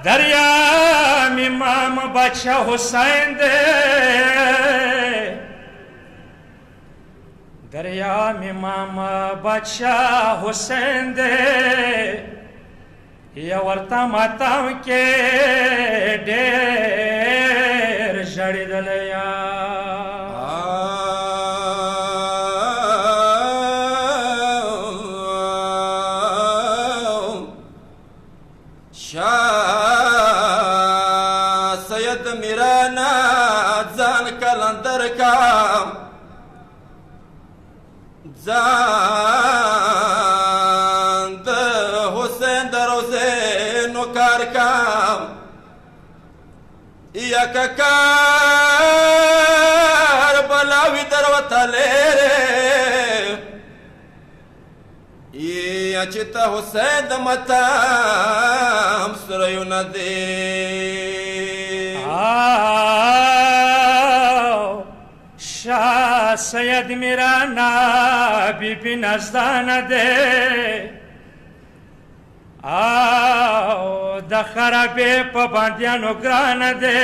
دریا امام بادشاہ حسین دے دریا امام بادشاہ حسین دے یا ورتا ماتاو کے ڈیر جڑی دلیا سید میرانا زان کلندر کا زان د حسین دروزے نکار کا یا کار بلاوی دروتا لیرے یا چتا حسین دمتام سریون دے شاہ سید میرانا بی بی نزدان دے د خرابې په باندیانو ګران دے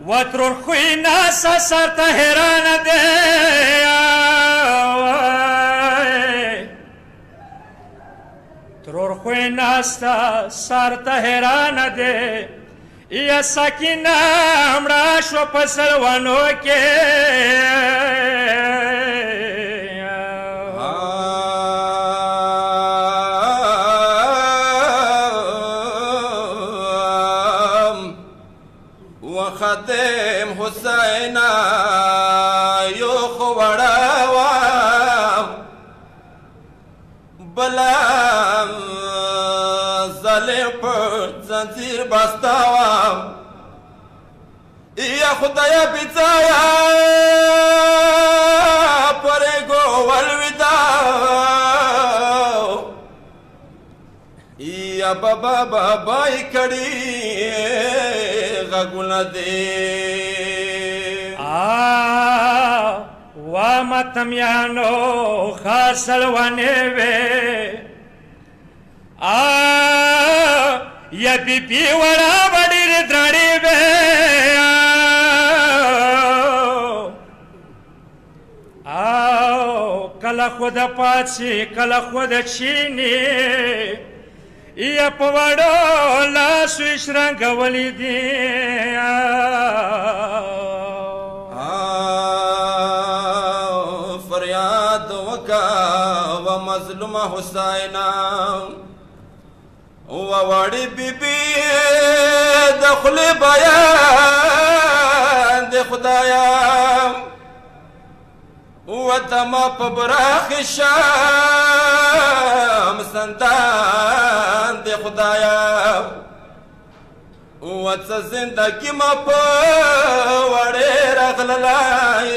وترور خوی ناسا سرته حیران دے ترور خوی ناستا سرته حیران دے یا سکینه مړه شو په سلوانو کې وخاتم حسین یو خوړاوه بلا ظالم پر زنجیر بستاوه یا خدایا بیځایا پرې ګول ودا یا بابا بابای کړي غږونه دي وا ماتمیانو خاصلوانې وې یا بی بی وړه وړې درړې وې کله خود پاتې کله خود چینی یا په وړو لاسو یې شرنګولې دي فریاد وکا و مظلوم حسین و وړې بیبي د خولې بیان د خدایا وتما په براخ شام سندان د خدایا وڅ زندگی ما په وړې راغللای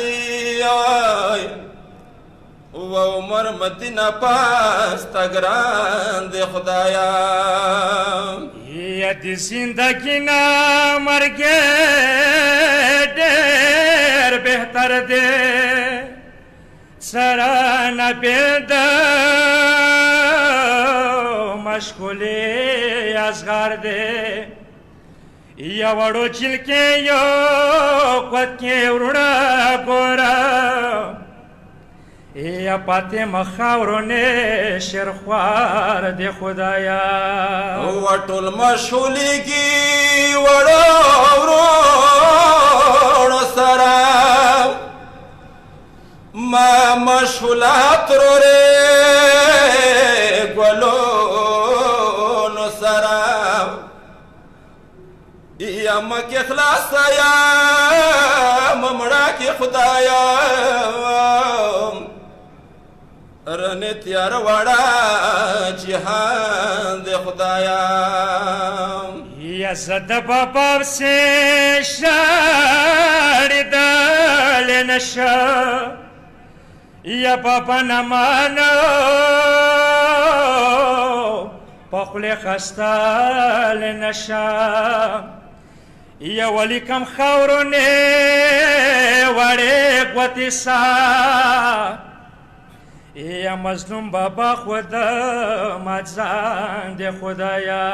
و عمر مدینه پاس تګران د خدایا یا د زندگی نه مرګ ډېر بهتر دی سرانه بید مشغولی ازغار دے یا وڑو چلکے یو قد کے اروڑا گورا یا پاتے مخاورونے شرخوار دے خدایا وطول مشغولی کی وڑو اروڑو سرام ما مشغولات رو رے گولو نو سرام یا مکی اخلاص یا ممڑا کی خدایا رنے تیار وڑا جہان دے خدایا یا زد باباب سے شاڑی دال نشا یا بابا نمانو پخل خستال نشا یا ولی کم خورنے وڑے قوتی سا یا مظلوم بابا خدا ما ځان دې خدایا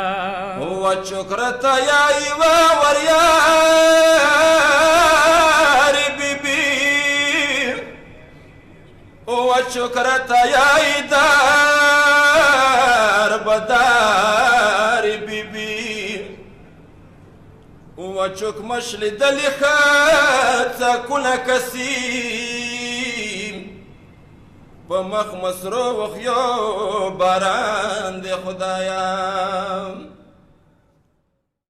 و چکرتا یا ایوا وریار بیبی و چکرتا یا ایدار بدار بیبی و چک مشل دلی خطا کل کسیم په مخ مسرو وخیو باران دی خدایا